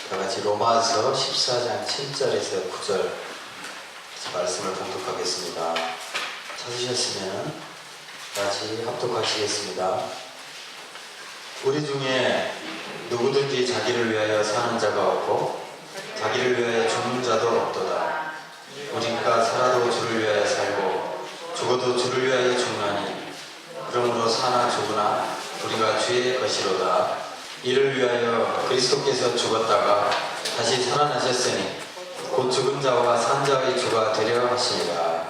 다같이 로마서 14장 7절에서 9절 말씀을 봉독하겠습니다. 찾으셨으면 다같이 합독하시겠습니다. 우리 중에 누구든지 자기를 위하여 사는 자가 없고 자기를 위하여 죽는 자도 없도다. 우리가 살아도 주를 위하여 살고 죽어도 주를 위하여 죽나니 그러므로 사나 죽으나 우리가 주의 것이로다. 이를 위하여 그리스도께서 죽었다가 다시 살아나셨으니 곧 죽은 자와 산 자의 주가 되려 하시니라.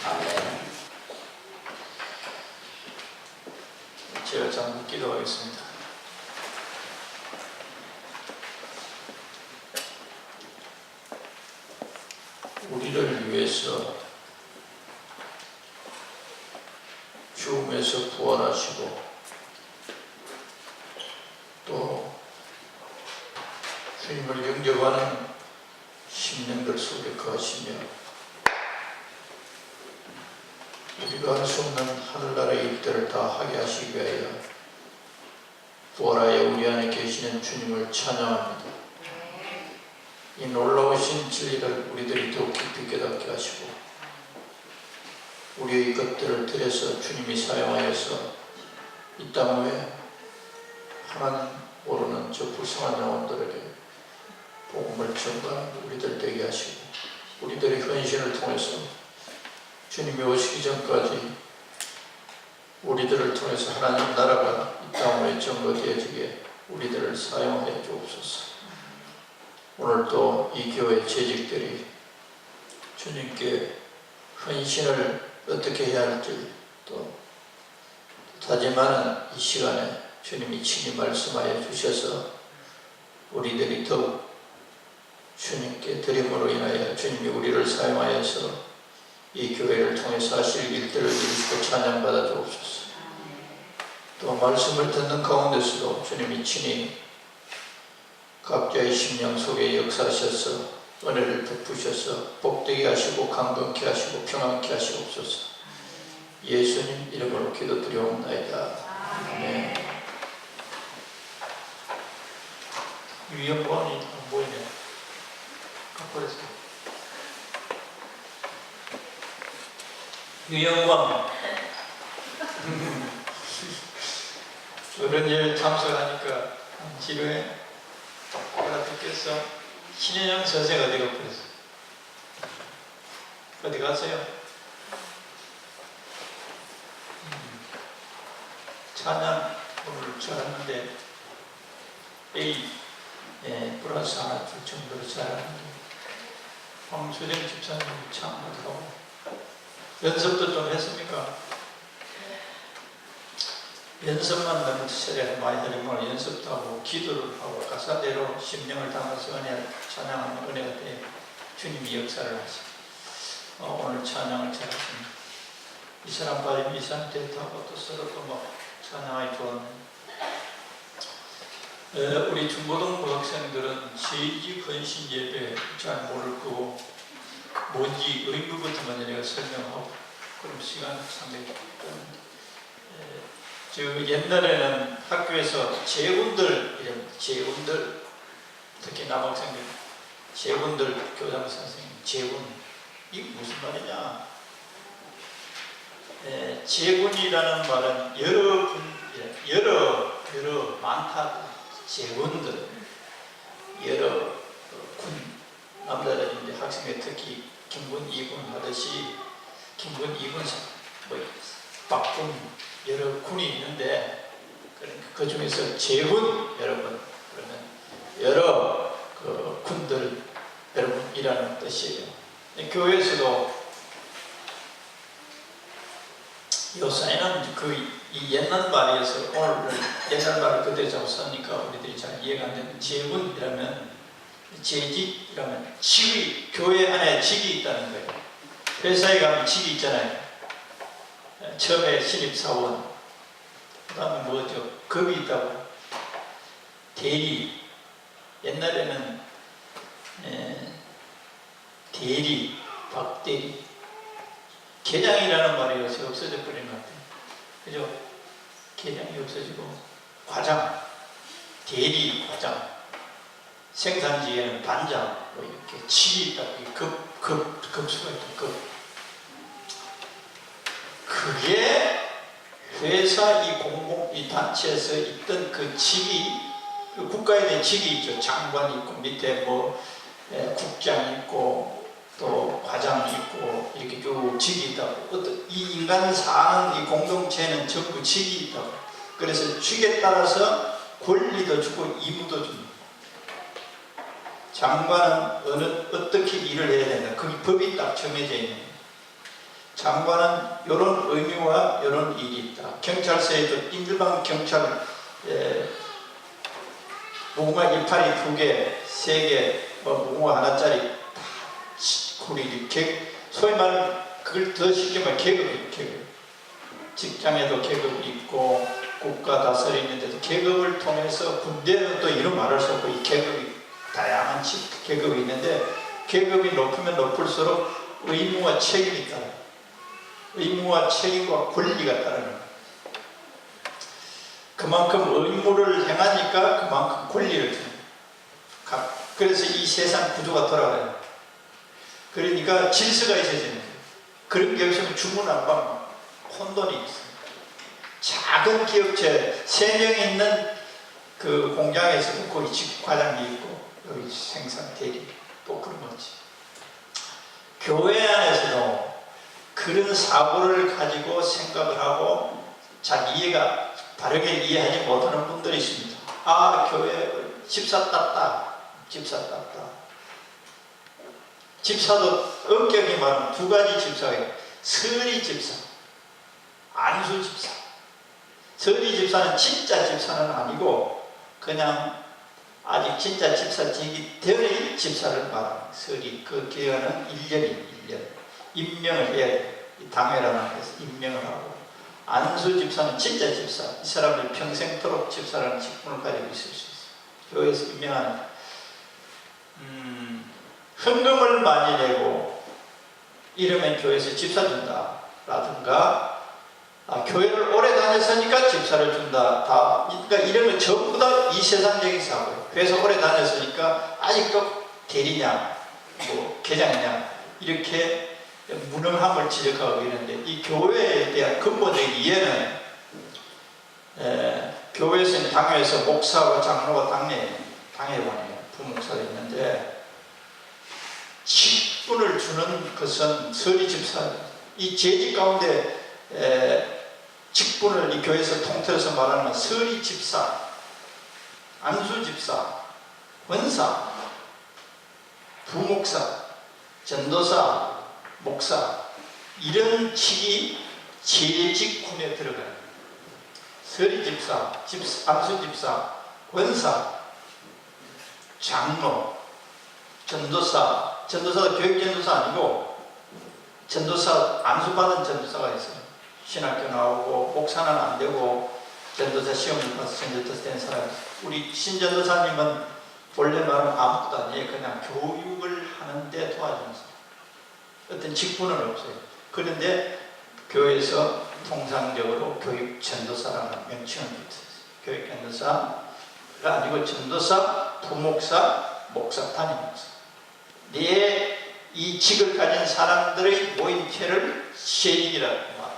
아멘. 제가 잠깐 기도하겠습니다. 우리를 위해서 죽음에서 부활하시고 또 주님을 영접하는 심령들 속에 거하시며 우리가 할 수 없는 하늘나라의 일들을 다 하게 하시기 위하여 부활하여 우리 안에 계시는 주님을 찬양합니다. 이 놀라우신 진리를 우리들이 더욱 깊이 깨닫게 하시고 우리의 것들을 들여서 주님이 사용하여서 이 땅 위에 하나님 모르는 저 불쌍한 영혼들에게 복음을 전가하는 우리들 되게 하시고 우리들의 헌신을 통해서 주님이 오시기 전까지 우리들을 통해서 하나님 나라가 이 땅 위에 증거되어지게 우리들을 사용하여 주옵소서. 오늘도 이 교회 재직들이 주님께 헌신을 어떻게 해야 할지 또 다짐하는 이 시간에 주님이 친히 말씀하여 주셔서 우리들이 더욱 주님께 드림으로 인하여 주님이 우리를 사용하여서 이 교회를 통해서 하실 일들을 이루시고 찬양받아 주옵소서. 또 말씀을 듣는 가운데서도 주님이 친히 각자의 심령 속에 역사하셔서 은혜를 베푸셔서 복되게 하시고 강건케 하시고 평안케 하시옵소서. 예수님 이름으로 기도드리옵나이다. 아멘. 유영권이 안 보이네. 가버렸어. 유영권. 어른예배 참석하니까 지루해. 내가 듣겠어. 신현영 선생 어디 가버렸어? 어디 갔어요? 찬양 오늘 잘하는데 A 플러스 하나 줄 정도로 잘하는데 황수정 집사님 참 못하고 연습도 좀 했습니까? 연습만 너무 세례를 많이 하려면 연습도 하고 기도를 하고 가사대로 심령을 담아서 찬양하는 은혜가 돼 주님이 역사를 하시고 오늘 찬양을 잘하십니다. 이 사람 빠지면 이 사람 됐다고 또 서로 또 막 찬양하기 좋았네. 우리 중고등부 학생들은 재직 헌신 예배 잘 모를 거고 뭔지 의무부터 먼저 내가 설명하고 그럼 시간 상당히 옛날에는 학교에서 재훈들 특히 남학생들 재훈들 교장 선생님 재훈 이게 무슨 말이냐? 재훈이라는 말은 여러 많다 재훈들 여러 군 남자들 이제 학생들 특히 김군 이군 하듯이 김군 이군 뭐 박군 여러 군이 있는데 그 중에서 재군 여러분 그러면 여러 그 군들 여러분이라는 뜻이에요. 교회에서도 요새는 이 옛날 말이어서 오늘 옛날 말을 그대로 잡고 쓰니까 우리들이 잘 이해가 안 되는 재군이라면 재직이라면 직위 교회 안에 직이 있다는 거예요. 회사에 가면 직이 있잖아요. 처음에 신입사원 그 다음에 뭐죠? 급이 있다고 대리 옛날에는 대리 박대리 계장이라는 말이 요새 없어져 버린 것 같아요. 그죠? 계장이 없어지고 과장 대리 과장 생산직에는 반장, 뭐 이렇게 직이 있다. 급수가 있다. 그게 회사 이 단체에서 있던 그 직이, 그 국가에 대한 직이 있죠. 장관이 있고 밑에 뭐 국장 있고 또 과장이 있고 이렇게 쭉 직이 있다고. 어떤 이 인간 사는 이 공동체에는 전부 직이 있다고. 그래서 직에 따라서 권리도 주고義務도 줍니다. 장관은 어떻게 일을 해야 된다. 거기 법이 딱 정해져 있는 거예요. 장관은 이런 의무와 이런 일이 있다. 경찰서에도 일반 경찰 무궁화 이파리 2개, 3개, 무궁화 하나짜리 다 우리 소위 말하는 그걸 더 쉽게 말하면 계급. 직장에도 계급이 있고 국가 다스리는 데도 계급을 통해서 군대는 또 이런 말할 수 없고 이 계급이 다양한 계급이 있는데 계급이 높으면 높을수록 의무와 책임이 따라요. 의무와 책임과 권리가 따르는 거예요. 그만큼 의무를 행하니까 그만큼 권리를 주는 거예요. 그래서 이 세상 구조가 돌아가요. 그러니까 질서가 있어지는 거예요. 그런 게 없으면 중구난방 혼돈이 있어요. 작은 기업체 3명이 있는 그 공장에서 거기 과장이 있고 여기 생산 대리 또 그런 거지. 교회 안에서도 그런 사고를 가지고 생각을 하고 잘 이해가 바르게 이해하지 못하는 분들이 있습니다. 아, 교회 집사답다. 집사도 엄격히 말하면 2가지 집사가 있어요. 서리 집사, 안수 집사. 서리 집사는 진짜 집사는 아니고 그냥 아직 진짜 집사직이 될 집사를 말합니다. 서리, 그 기간은 1년. 임명을 해야 돼요. 당회라는 데서 임명을 하고. 안수 집사는 진짜 집사. 이 사람들 평생토록 집사라는 직분을 가지고 있을 수 있어요. 교회에서 임명하는. 헌금을 많이 내고 이러면 교회에서 집사 준다. 라든가 교회를 오래 다녔으니까 집사를 준다. 그러니까 이러면 전부 다 이 세상적인 사고예요. 회사 오래 다녔으니까 아직도 대리냐, 뭐 계장이냐 이렇게 무능함을 지적하고 있는데 이 교회에 대한 근본적인 이해는 교회에서는 당회에서 목사와 장로가 당회원이에요. 부목사가 있는데 직분을 주는 것은 서리 집사. 이 재직 가운데 직분을 이 교회에서 통틀어서 말하는 서리 집사, 안수 집사, 원사, 부목사, 전도사, 목사 이런 직이 재직군에 들어가요. 서리 집사, 안수 집사, 원사, 장로, 전도사도 교육 전도사 아니고 전도사 안수받은 전도사가 있어요. 신학교 나오고 목사는 안 되고 전도사 시험을 봐서 전도사 된 사람이 있어요. 우리 신전도사님은 본래 말은 아무것도 아니에요. 그냥 교육을 하는데 도와주는 사람. 어떤 직분은 없어요. 그런데 교회에서 통상적으로 교육 전도사라는 명칭을 붙였어요. 교육 전도사가 아니고 전도사, 부목사, 목사, 담임목사. 이 직을 가진 사람들의 모임체를 재직이라고 말합니다.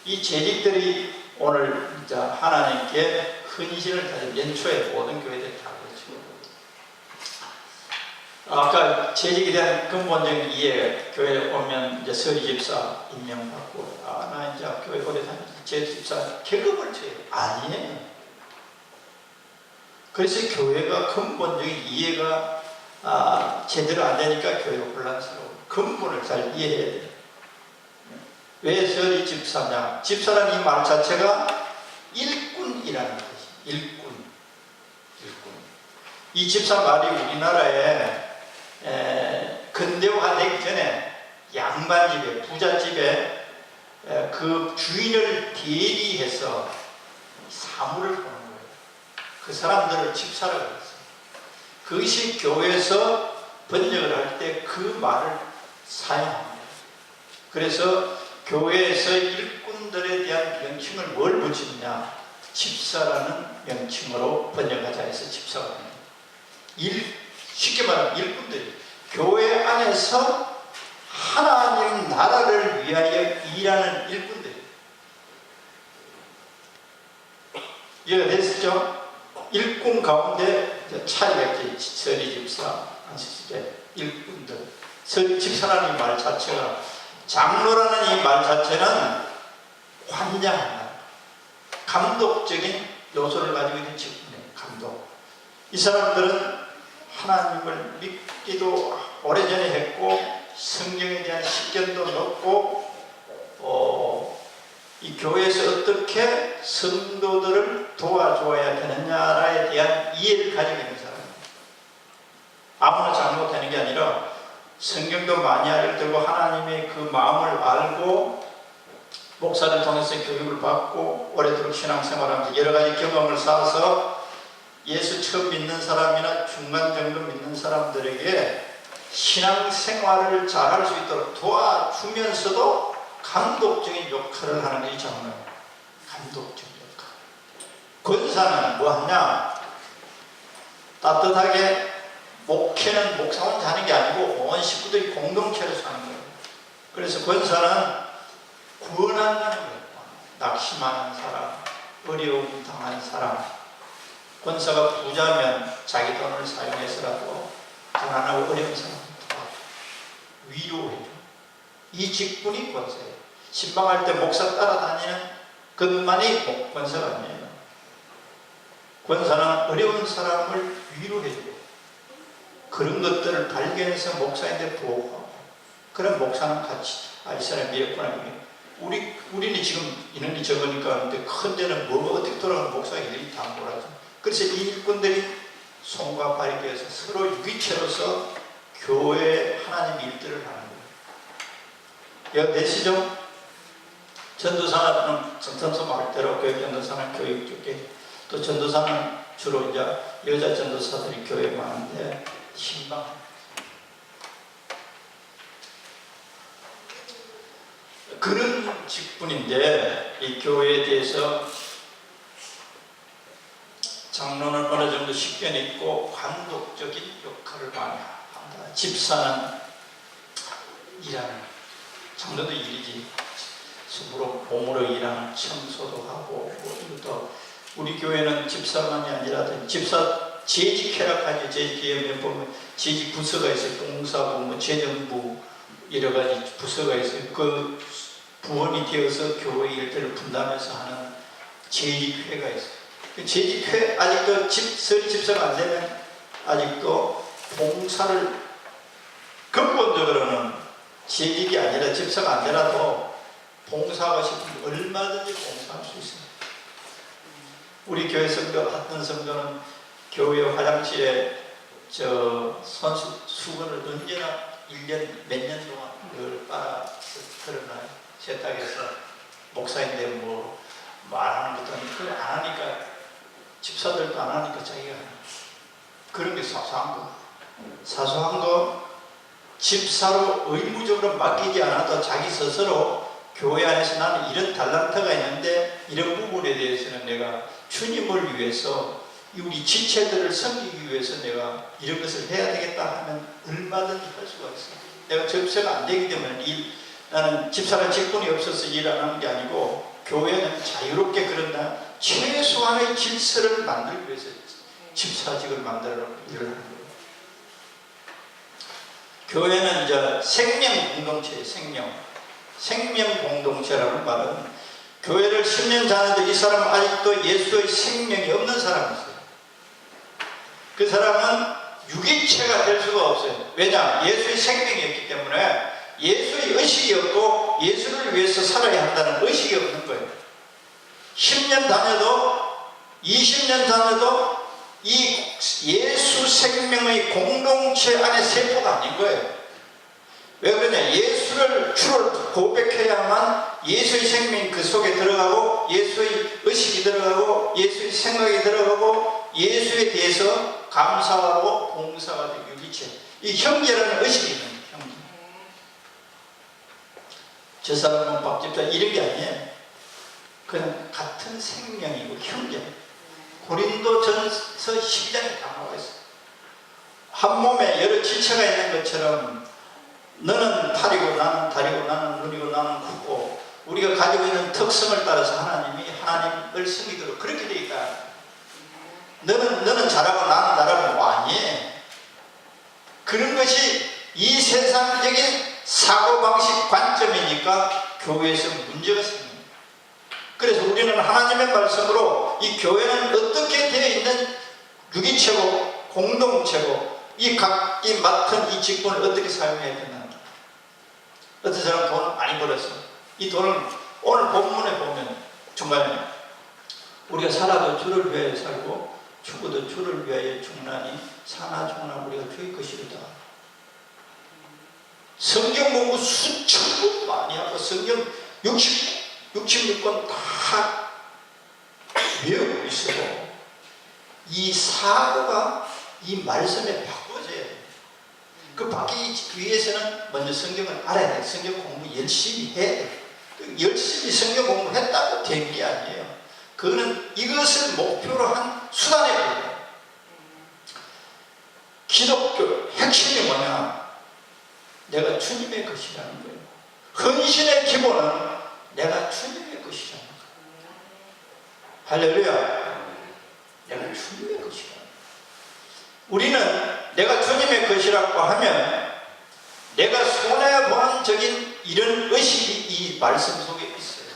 이 재직들이 오늘 하나님께 헌신을 가진 연초에 모든 교회들이 다 그렇죠. 아까 재직에 대한 근본적인 이해, 교회에 오면 이제 서리 집사 임명받고, 나 이제 교회 오래 다니면서 제 집사 계급을 줘요. 아니에요. 그래서 교회가 근본적인 이해가 제대로 안 되니까 교회가 혼란스러워. 근본을 잘 이해해야 돼요. 왜 서리 집사냐? 집사라는 이 말 자체가 일꾼이라는 것이. 일꾼. 이 집사 말이 우리나라에 근대화되기 전에 양반집에, 부잣집에 그 주인을 대리해서 사물을 보는 거예요. 그 사람들을 집사라고 했어요. 그것이 교회에서 번역을 할 때 그 말을 사용합니다. 그래서 교회에서 일꾼들에 대한 명칭을 뭘 붙이느냐? 집사라는 명칭으로 번역하자 해서 집사가 됩니다. 쉽게 말하면 일꾼들이 교회 안에서 하나님 나라를 위하여 일하는 일꾼들이. 이해가 됐죠? 일꾼 가운데 차이가 있지. 서리 집사, 안식집에 일꾼들. 서리 집사라는 이 말 자체가, 장로라는 이 말 자체는 관장한다, 감독적인 요소를 가지고 있는 직분이에요. 감독. 이 사람들은 하나님을 믿기도 오래전에 했고 성경에 대한 식견도 높고 이 교회에서 어떻게 성도들을 도와줘야 되느냐에 대한 이해를 가지고 있는 사람입니다. 아무나 장로 되는 게 아니라 성경도 많이 알고 하나님의 그 마음을 알고 목사를 통해서 교육을 받고 오래도록 신앙생활하면서 여러 가지 경험을 쌓아서 예수 처음 믿는 사람이나 중간 정도 믿는 사람들에게 신앙생활을 잘할 수 있도록 도와주면서도 감독적인 역할을 하는 게 장로예요. 감독적인 역할. 권사는 뭐하냐? 따뜻하게 목회는 목사 혼자 하는 게 아니고 온 식구들이 공동체로 사는 거예요. 그래서 권사는 구원한다는 거예요. 낙심하는 사람, 어려움 당한 사람. 권사가 부자면 자기 돈을 사용해서라도 가난하고 어려운 사람을 위로해줘. 이 직분이 권사예요. 신방할 때 목사 따라다니는 것만이 권사가 아니에요. 권사는 어려운 사람을 위로해줘요. 그런 것들을 발견해서 목사인데 보호하고, 그런 목사는 같이 이 사람 미역분하게 우리는 지금 인원이 적으니까 근데 큰 데는 뭐가 어떻게 돌아가는 목사가 일일이 다 몰아줘. 그래서 이 일꾼들이 손과 발이 되어서 서로 유기체로서 교회 하나님 일들을 하는 거예요. 여되시죠? 전도사는 전통서 말대로 교회 전도사는 교육 쪽에, 또 전도사는 주로 이제 여자 전도사들이 교회에 많은데 신방. 그런 직분인데 이 교회에 대해서 장로는 어느 정도 식견이 있고 감독적인 역할을 많이 한다. 집사는 일하는, 장로도 일이지. 수고로 몸으로 일하는, 청소도 하고 이것도. 우리 교회는 집사만이 아니라 집사 재직회라까지 재직회에 보면 재직 부서가 있어요. 공사부, 뭐 재정부 여러 가지 부서가 있어요. 그 부원이 되어서 교회 일들을 분담해서 하는 재직회가 있어요. 그 재직회 아직도 서리 집사가 안 되면 아직도 봉사를 근본적으로는 재직이 아니라 집사가 안 되라도 봉사하고 싶으면 얼마든지 봉사할 수 있어요. 우리 교회 성도, 같은 성도는 교회 화장실에 선수 수건을 언제나 1년 몇 년 동안 늘 빨아서 걸어놔요. 세탁해서. 목사인데 뭐 말하는 것도 아니고 그걸 안 하니까, 집사들도 안 하니까 자기가 하는, 그런 게 사소한 거. 사소한 거 집사로 의무적으로 맡기지 않아도 자기 스스로 교회 안에서 나는 이런 달란트가 있는데 이런 부분에 대해서는 내가 주님을 위해서 우리 지체들을 섬기기 위해서 내가 이런 것을 해야 되겠다 하면 얼마든지 할 수가 있어요. 내가 접수가 안 되기 때문에 나는 집사란 직분이 없어서 일 안 하는 게 아니고, 교회는 자유롭게 그런다. 최소한의 질서를 만들기 위해서 집사직을 만들어 일을 하는 거예요. 교회는 이제 생명 공동체예요. 생명 공동체라는 말은, 교회를 10년 다녔는데 이 사람은 아직도 예수의 생명이 없는 사람이 있어요. 그 사람은 유기체가 될 수가 없어요. 왜냐? 예수의 생명이 없기 때문에 예수의 의식이 없고 예수를 위해서 살아야 한다는 의식이 없는 거예요. 10년 다녀도 20년 다녀도 이 예수 생명의 공동체 안에 세포가 아닌 거예요. 왜 그러냐? 예수를 주로 고백해야만 예수의 생명이 그 속에 들어가고, 예수의 의식이 들어가고, 예수의 생각이 들어가고, 예수에 대해서 감사하고 봉사가 되고, 유기체. 이 형제라는 의식이 있는 거예요. 형제. 저 사람은 박집사 이런 게 아니에요. 그냥 같은 생명이고 형제. 고린도전서 12장에 다 나와 있어요. 한 몸에 여러 지체가 있는 것처럼 너는 팔이고 나는 다리고 나는 눈이고 나는 코고 우리가 가지고 있는 특성을 따라서 하나님이 하나님을 섬기도록 그렇게 되어 있다. 너는 잘하고 나는 잘하고 뭐 아니에요. 그런 것이 이 세상적인 사고방식 관점이니까 교회에서 문제가 생깁니다. 그래서 우리는 하나님의 말씀으로 이 교회는 어떻게 되어 있는 유기체고 공동체고 이 각기 맡은 이 직분을 어떻게 사용해야 되나. 어떤 사람은 돈을 많이 벌어서 이 돈을 오늘 본문에 보면 정말 우리가 살아도 주를 위하여 살고 죽어도 주를 위하여 죽나니 사나 죽나 우리가 주의 것이로다. 성경 공부 수천 번 많이 하고 성경 66권 다 외우고 있어도 이 사고가 이 말씀에 바꿔져야 돼요. 그 바뀌기 위해서는 먼저 성경을 알아야 돼요. 성경 공부 열심히 해야 돼요. 열심히 성경 공부했다고 된 게 아니에요. 그거는 이것을 목표로 한 수단에 불과해요. 기독교 핵심이 뭐냐? 내가 주님의 것이라는 거예요. 헌신의 기본은 내가 주님의 것이라는 거예요. 할렐루야. 내가 주님의 것이라는 거예요. 우리는 내가 주님의 것이라고 하면 내가 손해보는 적인 이런 의식이 이 말씀 속에 있어요.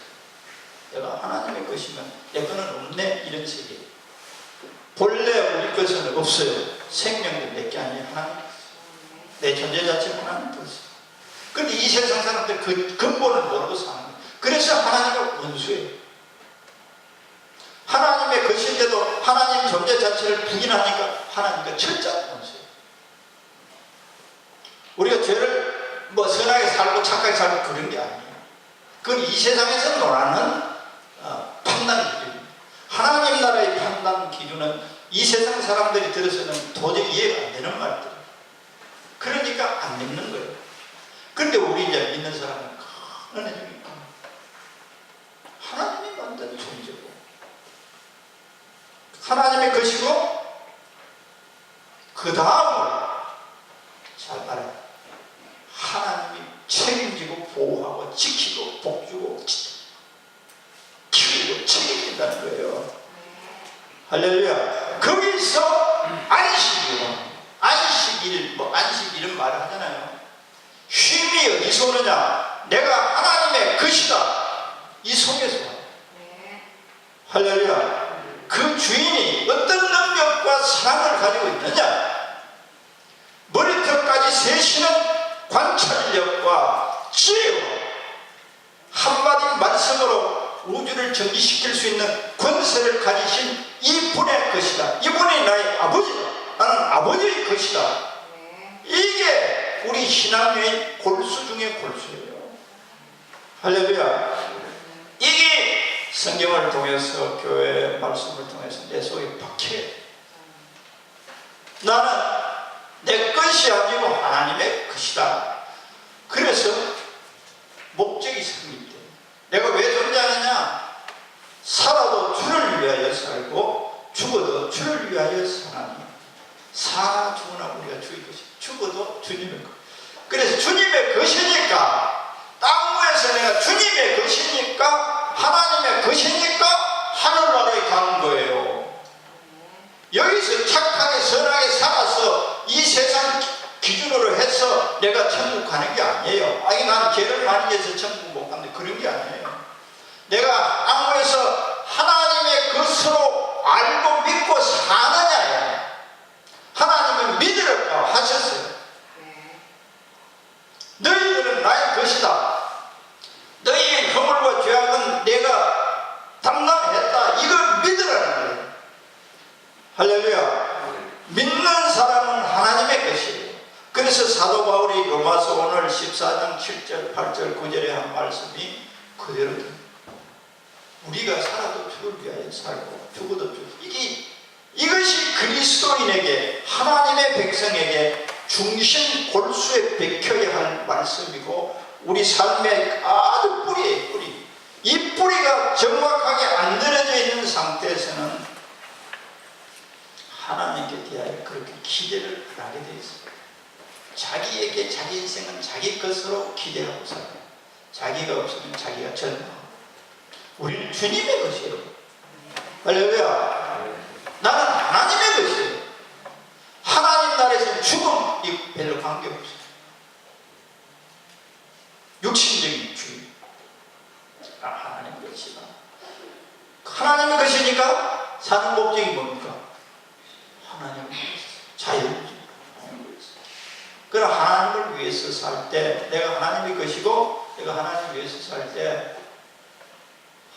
내가 하나님의 것이면 내 거는 없네 이런 식이에요. 본래 우리 것은 없어요. 생명도 내 게 아니에요. 하나님 내 존재 자체는 하나님 것이에요. 그런데 이 세상 사람들 그 근본을 모르고 사는 거예요. 그래서 하나님과 원수예요. 하나님의 것인데도 하나님 존재 자체를 부인하니까 하나님과 철저한 원수예요. 우리가 죄를 뭐 선하게 살고 착하게 살고 그런 게 아니에요. 그건 이 세상에서 논하는 판단 기준입니다. 하나님 나라의 판단 기준은 이 세상 사람들이 들어서는 도저히 이해가 안 되는 말들이에요. 그러니까 안 믿는 거예요. 그런데 우리 이제 믿는 사람은 큰 은혜입니다. 하나님이 만든 존재고 하나님의 것이고 그 다음으로 잘 알아요. 하나님이 책임지고 보호하고 지키고 복주고 키우고 책임진다는 거예요. 할렐루야. 거기서 안식일 뭐 안식 이런 말을 하잖아요. 쉼이 어디서 오느냐? 내가 하나님의 것이다. 이 속에서 와요. 할렐루야. 그 주인이 어떤 능력과 사랑을 가지고 있느냐? 머리털까지 세시는 관찰력과 지혜와 한마디 말씀으로 우주를 정지시킬 수 있는 권세를 가지신 이분의 것이다. 이분이 나의 아버지다. 나는 아버지의 것이다. 이게 우리 신앙의 골수 중의 골수예요. 할렐루야. 이게 성경을 통해서 교회의 말씀을 통해서 내 속에 박혀야 돼. 나는 내 것이 아니고 하나님의 것이다. 그래서 목적이 생깁니다. 내가 왜 존재하느냐? 살아도 주를 위하여 살고 죽어도 주를 위하여 사나니 사나 죽으나 우리가 주의 것이 죽어도 주님의 것. 그래서 주님의 것이니까 땅 위에서 내가 주님의 것이니까 하나님의 것이니까 하늘나라에 가는 거예요. 여기서 착하게 선하게 살아서 이 세상 기준으로 해서 내가 천국 가는 게 아니에요. 아니 난 죄를 많이 해서 천국 못 가는데 그런 게 아니에요. 내가 땅에서 하나님의 것으로 알고 믿고 사느냐야. 하나님은 믿으라고 하셨어요. 너희들은 나의 것이다. 너희의 허물과 죄악은 내가 담당했다. 이걸 믿으라는 거예요. 할렐루야. 믿는 사람은 하나님의 것이에요. 그래서 사도 바울이 로마서 오늘 14장 7절 8절 9절에 한 말씀이 그대로 됩니다. 우리가 살아도 주를 위하여 살고 죽어도 주. 이것이 그리스도인에게 하나님의 백성에게 중심 골수에 bek혀야 할 말씀이고 우리 삶의 아주 뿌리예요. 뿌리. 이 뿌리가 정확하게 안 들어져 있는 상태에서는 하나님께 대하여 그렇게 기대를 안 하게 되어 있습니다. 자기에게 자기 인생은 자기 것으로 기대하고 살아요. 자기가 없으면 자기가 절망하고. 우리는 주님의 것이에요. 할렐루야. 나는 하나님의 것이에요. 하나님 나라에서는 죽음 이 별로 관계없어요. 육신적인 주의. 하나님의 것이다. 하나님의 것이니까 사는 목적이 뭡니까? 하나님의 자유지. 그러나 하나님을 위해서 살 때, 내가 하나님의 것이고 내가 하나님을 위해서 살 때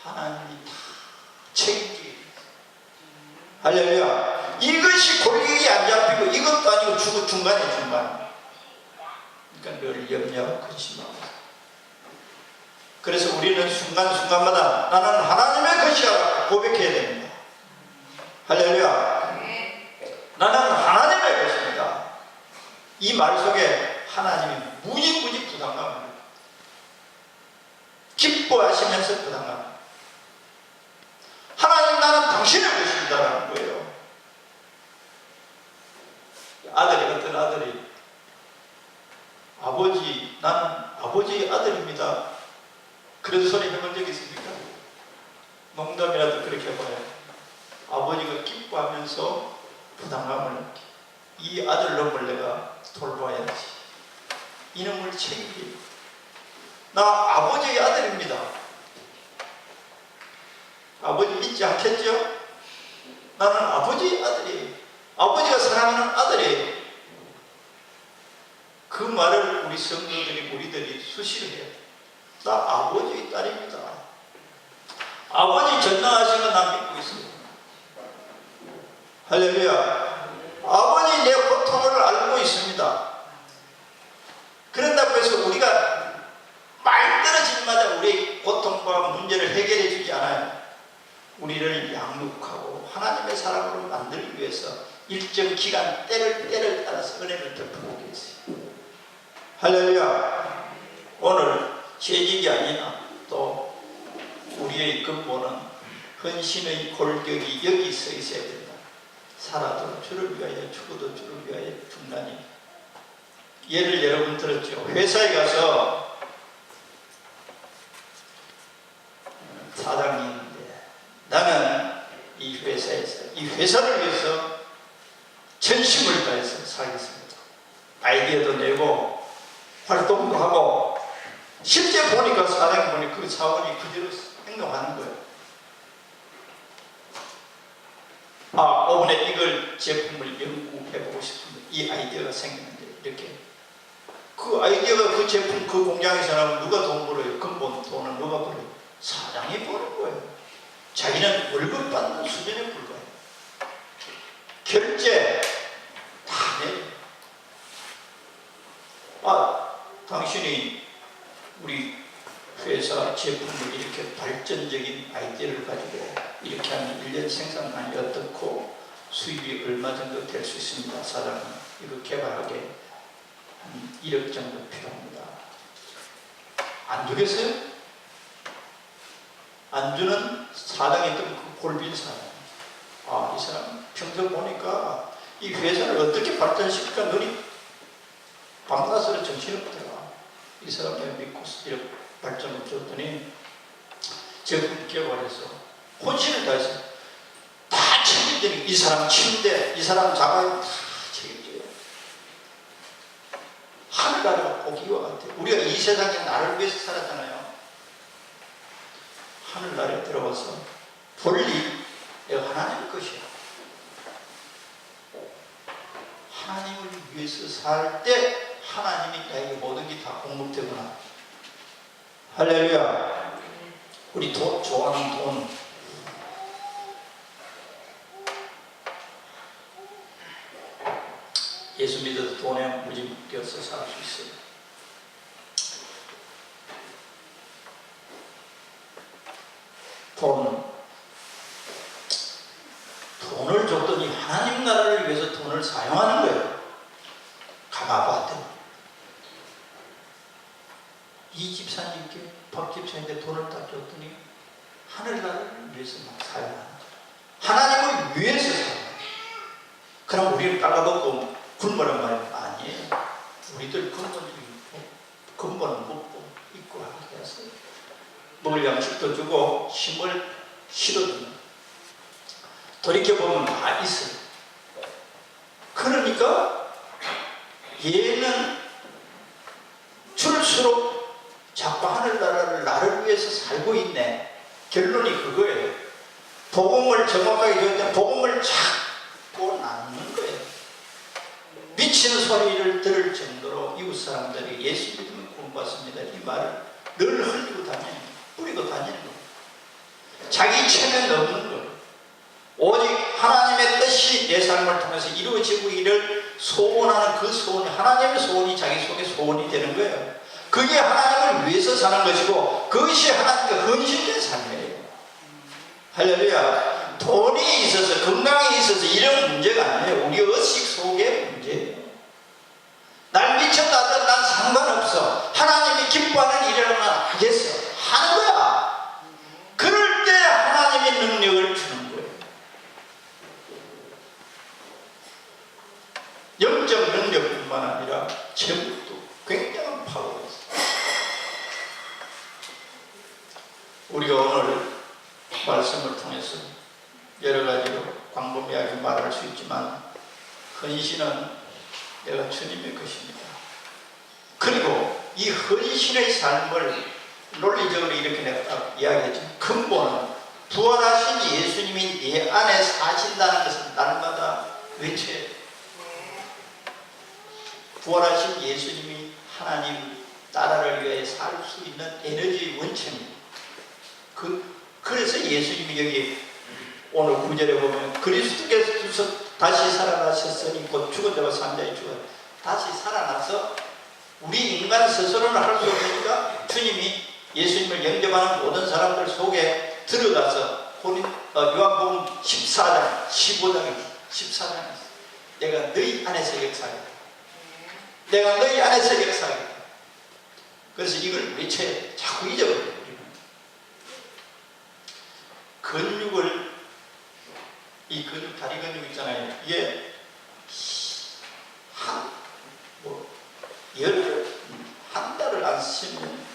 하나님이 다 책임지게. 할렐루야. 이것이 골격이 안 잡히고 이것도 아니고 죽어 중간에. 그러니까 늘 염려하고 근심하고. 그래서 우리는 순간순간마다 나는 하나님의 것이야 고백해야 됩니다. 할렐루야. 나는 하나님의 것입니다. 이 말 속에 하나님이 무지무지 부담감을 합니다. 기뻐하시면서 부담감. 하나님 나는 당신의 것입니다라는 거예요. 어떤 아들이 아버지 나는 아버지의 아들입니다. 그런 소리 해본 적 있습니까? 농담이라도 그렇게 해봐요. 아버지가 기뻐하면서 부담감을 느끼. 이 아들놈을 내가 돌봐야지. 이놈을 책임지고. 나 아버지의 아들입니다. 아버지 잊지 않겠죠? 나는 아버지의 아들이에요. 아버지가 사랑하는 아들이에요. 그 말을 우리 성도들이 우리들이 수시로 해야 돼요. 나 아버지의 딸입니다. 아버지 전능하신 건 난 믿고 있습니다. 할렐루야. 아버지 내 고통을 알고 있습니다. 그런다고 해서 우리가 말 떨어지자마자 우리의 고통과 문제를 해결해 주지 않아요. 우리를 양육하고 하나님의 사람으로 만들기 위해서 일정 기간 때를 따라서 은혜를 덮고 계세요. 할렐루야. 오늘 재직이 아니나 또 우리의 근본은 헌신의 골격이 여기 서 있어야 된다. 살아도 주를 위하여 죽어도 주를 위하여 죽나니. 예를 여러분 들었죠. 회사에 가서 사장이 있는데 나는 이 회사에서 이 회사를 위해서 전심을 다해서 살겠습니다. 아이디어도 내고 활동도 하고 실제 보니까 사장이 보니 그 사원이 그대로 행동하는 거예요. 아, 이번에 이걸 제품을 연구해보고 싶은데 이 아이디어가 생겼는데 이렇게 그 아이디어가 그 제품 그 공장에서 나오면 누가 돈 벌어요? 근본 돈은 누가 벌어요? 사장이 버는 거예요. 자기는 월급 받는 수준에 불과해요. 결제 다 내요. 아, 당신이 우리 회사 제품을 이렇게 발전적인 아이디어를 가지고 이렇게 하면 1년 생산량이 어떻고 수입이 얼마 정도 될 수 있습니다. 사장님, 이거 개발하게 한 1억 정도 필요합니다. 안 주겠어요? 안 주는 사장이었던 그 골빈 사장. 아, 이 사람 평소 보니까 이 회사를 어떻게 발전시킬까 눈이 밤낮으로 정신없더라. 이 사람 내가 믿고 이렇게 발전을 줬더니 제품 개발해서 혼신을 다해서 다 책임지니 이 사람 침대, 이 사람 자가용 다 책임져요. 하늘나라가 보기와 같아요. 우리가 이 세상에 나를 위해서 살았잖아요. 하늘나라에 들어가서 본리 내가 하나님의 것이야. 하나님을 위해서 살 때 하나님이 나에게 모든 게 다 공급되구나. 할렐루야. 우리 돈 좋아하는 돈. 예수 믿어서 돈에 무지 묶여서 살 수 있어요. 돈을 줬더니 하나님 나라를 위해서 돈을 사용하는 거예요. 가봐봤더니 이 집사님께 박 집사님께 돈을 딱 줬더니 하늘나라를 위해서 막 사용하는 거예요. 하나님을 위해서 사용하는 거예요. 우리는 깔아먹고 굶으란 말은 아니에요. 우리들 근본은 먹고 입고 하게 해서 먹을 양식도 주고 힘을 실어주는, 돌이켜보면 다 있어요. 그러니까 얘는 줄수록 자꾸 하늘나라를 나를 위해서 살고 있네. 결론이 그거예요. 복음을 정확하게 줬는데 복음을 자꾸 나누는 거예요. 미친 소리를 들을 정도로 이웃 사람들이 예수 믿으면 구원받습니다, 이 말을 늘 흘리고 다니는, 뿌리고 다니는 거예요. 자기 체면 없는 거예요. 오직 하나님의 뜻이 내 삶을 통해서 이루어지기를 소원하는 그 소원이, 하나님의 소원이 자기 속에 소원이 되는 거예요. 그게 하나님을 위해서 사는 것이고 그것이 하나님께 헌신된 삶이에요. 할렐루야. 돈이 있어서 건강이 있어서 이런 문제가 아니에요. 우리 의식 속의 문제예요. 날 미쳤다든 난 상관없어. 하나님이 기뻐하는 일이라면 난 하겠어. 하는 거야. 그럴 때 하나님이 능력을 주는 거예요. 영적 능력뿐만 아니라 재물도 굉장한 파워가 있어요. 우리가 오늘 말씀을 통해서 여러 가지로 광범위하게 말할 수 있지만 헌신은 내가 주님의 것입니다. 그리고 이 헌신의 삶을 논리적으로 이렇게 내가 딱 이야기했지만 근본은 부활하신 예수님이 내 안에 사신다는 것을 날마다 외쳐야 돼요. 부활하신 예수님이 하나님 나라를 위해 살 수 있는 에너지의 원천입니다. 그래서 예수님이 여기 오늘 9절에 보면 그리스도께서 다시 살아나셨으니 곧 죽은 자가 산 자의 죽어 다시 살아나서 우리 인간 스스로는 할 수 없으니까 주님이 예수님을 영접하는 모든 사람들 속에 들어가서 요한복음 14장 15장에 14장에 내가 너희 안에서 역사하겠다. 내가 너희 안에서 역사하겠다. 그래서 이걸 외쳐야 돼. 자꾸 잊어버려요. 근육을, 이 근육, 다리 근육 있잖아요. 이게 한 달을 안 쓰면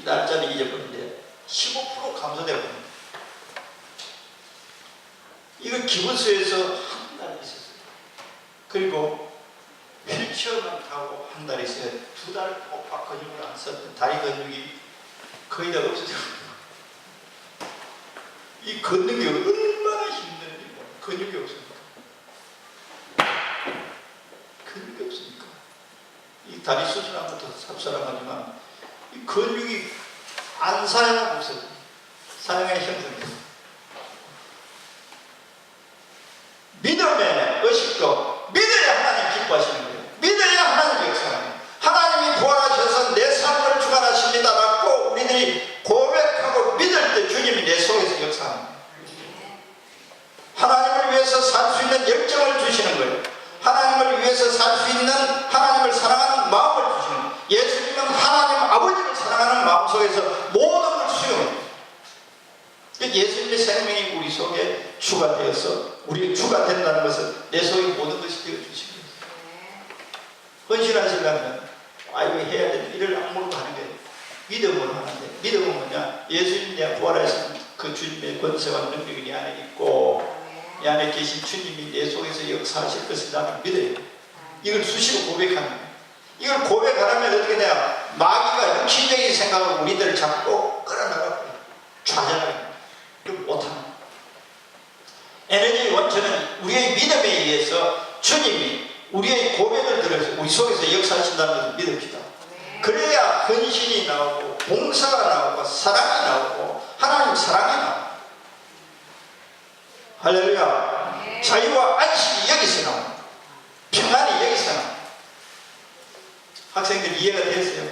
날짜는 잊어버리는데 15% 감소되거든요. 이거 기부서에서 한 달 있었어요. 그리고 휠체어만 타고 한 달 있어요. 2달 꼬박 근육을 안 썼던 다리 근육이 거의 다 없어졌어요. 이 걷는 게 얼마나 힘든지 근육이 없으니까. 근육이 없으니까. 이 다리 수술한 것도 삽살하지만 이 근육이 안 사용하고 없어요. 사용의 형성이 믿음의 의식도 믿어야 하나님 기뻐하시는 거예요. 믿어야 하나님 역사하는 거예요. 하나님이 부활하셔서 내 삶을 주관하십니다라고 우리들이 고백하고 믿을 때 주님이 내 속에서 역사하는 거예요. 하나님을 위해서 살 수 있는 열정을 주시는 거예요. 하나님을 위해서 살 수 있는 하나님을 사랑하는 마음을 주시는 거예요. 예수님은 하나님 아버지를 사랑하는 마음 속에서 모든 걸 수용해요. 예수님의 생명이 우리 속에 주가 되어서 우리 주가 된다는 것은 내 속에 모든 것이 되어주시는 거예요. 헌신하시려면 이거 해야 되는 일을 악물고 하는 게 믿음으로 하는데, 믿음은 뭐냐? 예수님 내 부활하신 그 주님의 권세와 능력이 내 안에 있고 내 안에 계신 주님이 내 속에서 역사하실 것을 나는 믿어요. 이걸 수시로 고백하는 거예요. 이걸 고백하려면 어떻게 돼요? 마귀가 육신적인 생각을 우리들을 잡고 끌어나가고 좌절하게 못하는 거예요. 에너지의 원천은 우리의 믿음에 의해서 주님이 우리의 고백을 들어서 우리 속에서 역사하신다는 것을 믿읍시다. 그래야 헌신이 나오고 봉사가 나오고 사랑이 나오고 하나님 사랑이 나오고 할렐루야. 자유와 안식이 여기서 나옵니다. 평안이 여기서 나옵니다. 학생들 이해가 되었어요?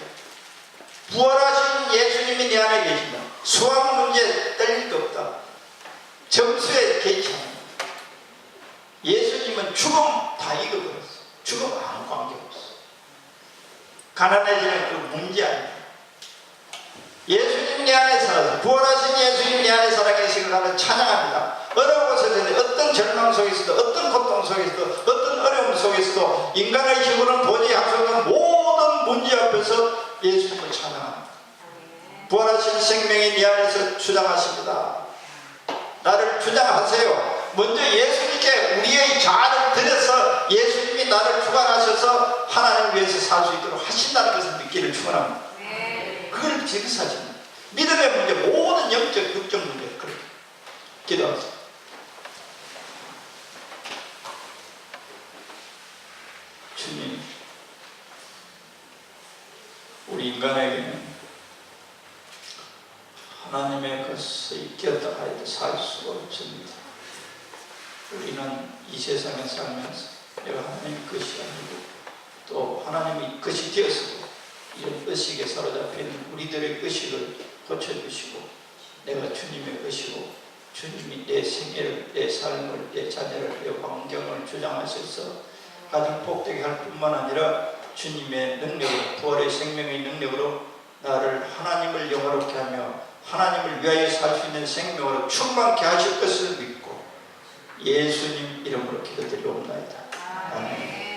부활하신 예수님이 내 안에 계신다. 수학 문제 떨릴 거 없다. 점수에 개의치 않는다. 예수님은 죽음 다 이겨버렸어. 죽음 아무 관계 없어. 가난해지는 그 문제 아니다. 예수님 내 안에 살아서 부활하신 예수님 내 안에 살아계시고 하는 찬양합니다. 어느 곳에서든 어떤 절망 속에서도 어떤 고통 속에서도 어떤 어려움 속에서도 인간의 힘으로는 도저히 할 수 없는 모든 문제 앞에서 예수님을 찬양합니다. 부활하신 생명이 내 안에서 주장하십니다. 나를 주장하세요. 먼저 예수님께 우리의 자아를 드려서 예수님이 나를 주관하셔서 하나님을 위해서 살 수 있도록 하신다는 것을 믿기를 축원합니다. 그걸 지그사십니다. 믿음의 문제, 모든 영적, 육적 문제 그렇게 기도하세요. 주님, 우리 인간에게는 하나님의 것을 기었다 하여도 살 수가 없습니다. 우리는 이 세상에 살면서 내가 하나님의 것이 아니고 또 하나님의 것이 되었고 이런 의식에 사로잡힌 우리들의 의식을 고쳐주시고 내가 주님의 의식이고 주님이 내 생애를, 내 삶을, 내 자녀를, 내 환경을 주장하셔서 가정 복되게 할 뿐만 아니라 주님의 능력으로, 부활의 생명의 능력으로 나를 하나님을 영화롭게 하며 하나님을 위하여 살 수 있는 생명으로 충만케 하실 것을 믿고 예수님 이름으로 기도드리옵나이다. 아멘.